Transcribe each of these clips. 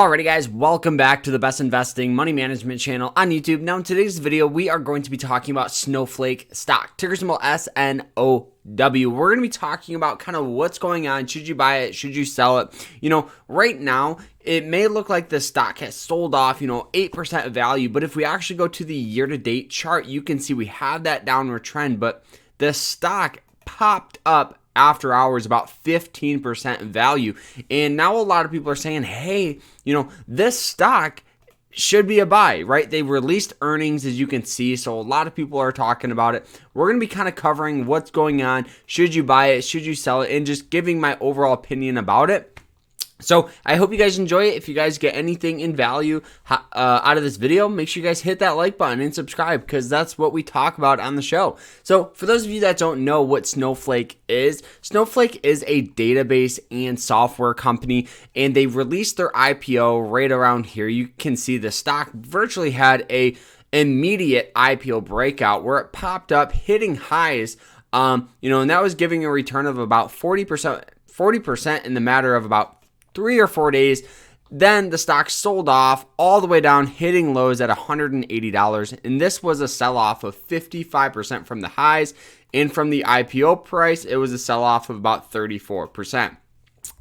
Alrighty guys, welcome back to the best investing money management channel on YouTube. Now in today's video, we are going to be talking about Snowflake Stock, ticker symbol SNOW. We're going to be talking about kind of what's going on. Should you buy it? Should you sell it? Right now, it may look like the stock has sold off, 8% of value. But if we actually go to the year-to-date chart, you can see we have that downward trend. But the stock popped up after hours about 15% value. And now a lot of people are saying, hey, this stock should be a buy, right? They released earnings, as you can see. So a lot of people are talking about it. We're going to be kind of covering what's going on. Should you buy it? Should you sell it? And just giving my overall opinion about it. So I hope you guys enjoy it. If you guys get anything in value out of this video, make sure you guys hit that like button and subscribe, because that's what we talk about on the show. So for those of you that don't know what Snowflake is a database and software company, and they released their IPO right around here. You can see the stock virtually had a immediate IPO breakout where it popped up, hitting highs, and that was giving a return of about 40% in the matter of about 3 or 4 days. Then the stock sold off all the way down, hitting lows at $180. And this was a sell-off of 55% from the highs. And from the IPO price, it was a sell-off of about 34%.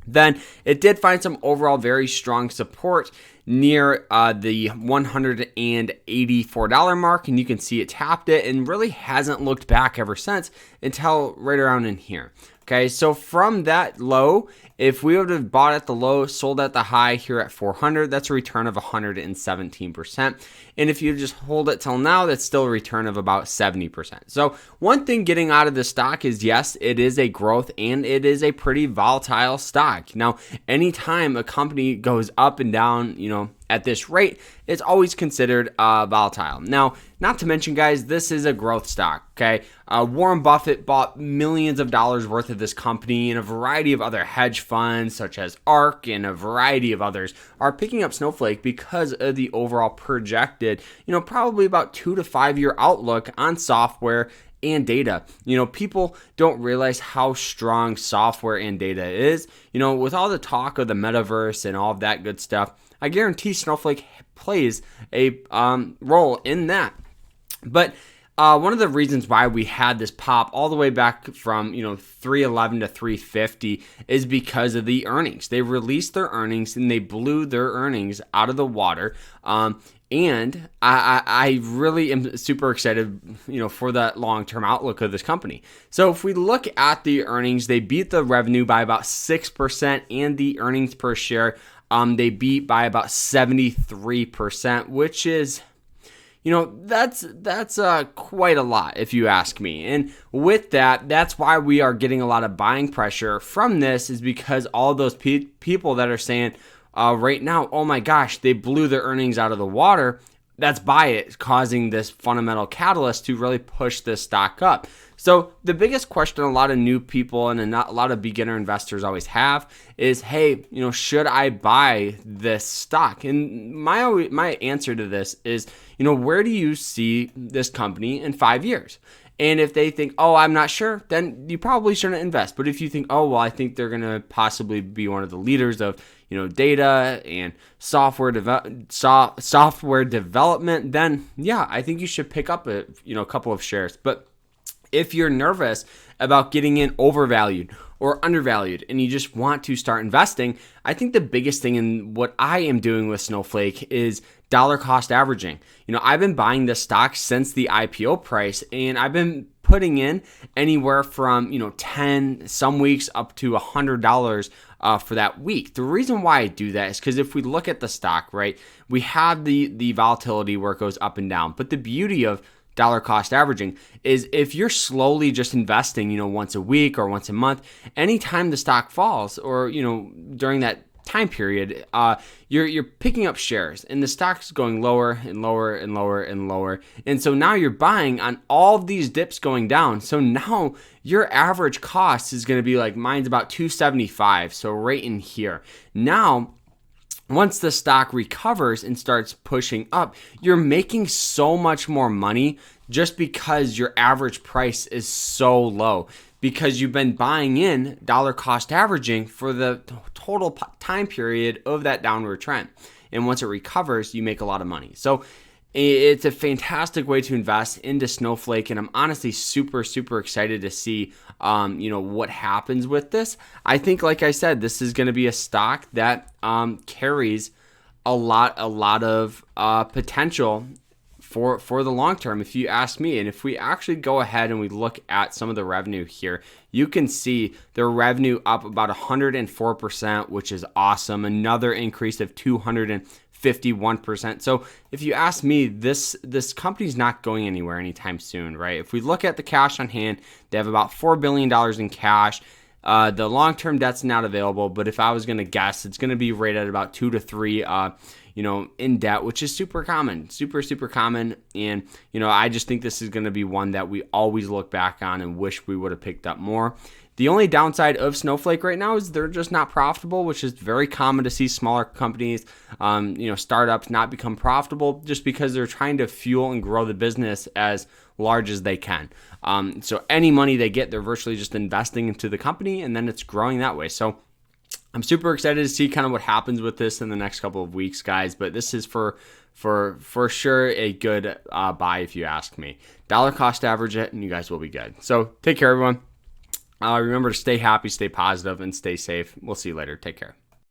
Then it did find some overall very strong support near the $184 mark, and you can see it tapped it and really hasn't looked back ever since until right around in here. Okay, so from that low, if we would have bought at the low, sold at the high here at 400, that's a return of 117%. And if you just hold it till now, that's still a return of about 70%. So one thing getting out of the stock is, yes, it is a growth and it is a pretty volatile stock. Now, anytime a company goes up and down, at this rate, it's always considered volatile. Now, not to mention, guys, this is a growth stock, okay? Warren Buffett bought millions of dollars worth of this company, and a variety of other hedge funds, such as ARK and a variety of others, are picking up Snowflake because of the overall projected, probably about 2 to 5 year outlook on software and data. People don't realize how strong software and data is. With all the talk of the metaverse and all of that good stuff, I guarantee Snowflake plays a role in that. But one of the reasons why we had this pop all the way back from 311 to 350 is because of the earnings. They released their earnings and they blew their earnings out of the water. And I really am super excited, for that long-term outlook of this company. So if we look at the earnings, they beat the revenue by about 6%, and the earnings per share, they beat by about 73%, which is, that's quite a lot if you ask me. And with that, that's why we are getting a lot of buying pressure from this, is because all those people that are saying right now, oh my gosh, they blew their earnings out of the water. That's buy it, causing this fundamental catalyst to really push this stock up. So the biggest question a lot of new people and a lot of beginner investors always have is, hey, should I buy this stock? And my answer to this is, where do you see this company in 5 years? And if they think, oh, I'm not sure, then you probably shouldn't invest. But if you think, oh, well, I think they're going to possibly be one of the leaders of, data and software development, then yeah, I think you should pick up a couple of shares. But if you're nervous about getting in overvalued or undervalued and you just want to start investing, I think the biggest thing in what I am doing with Snowflake is dollar cost averaging. I've been buying this stock since the IPO price, and I've been putting in anywhere from 10 some weeks up to $100 for that week. The reason why I do that is because if we look at the stock, right, we have the volatility where it goes up and down. But the beauty of dollar cost averaging is if you're slowly just investing, once a week or once a month, anytime the stock falls or, during that time period, you're picking up shares and the stock's going lower and lower and lower and lower. And so now you're buying on all of these dips going down. So now your average cost is going to be like, mine's about $275. So right in here. Now, once the stock recovers and starts pushing up, you're making so much more money just because your average price is so low. because you've been buying in dollar cost averaging for the total time period of that downward trend. And once it recovers, you make a lot of money. So it's a fantastic way to invest into Snowflake, and I'm honestly super, super excited to see, what happens with this. I think, like I said, this is going to be a stock that carries a lot of potential for the long term, if you ask me. And if we actually go ahead and we look at some of the revenue here, you can see their revenue up about 104%, which is awesome. Another increase of 251%. So if you ask me, this company's not going anywhere anytime soon, right? If we look at the cash on hand, they have about $4 billion in cash. The long-term debt's not available, but if I was going to guess, it's going to be rated at about 2 to 3, in debt, which is super common, super, super common. And, I just think this is going to be one that we always look back on and wish we would have picked up more. The only downside of Snowflake right now is they're just not profitable, which is very common to see smaller companies, startups not become profitable just because they're trying to fuel and grow the business as large as they can. So any money they get, they're virtually just investing into the company, and then it's growing that way. So I'm super excited to see kind of what happens with this in the next couple of weeks, guys. But this is for sure a good buy if you ask me. Dollar cost average it, and you guys will be good. So take care, everyone. Remember to stay happy, stay positive, and stay safe. We'll see you later. Take care.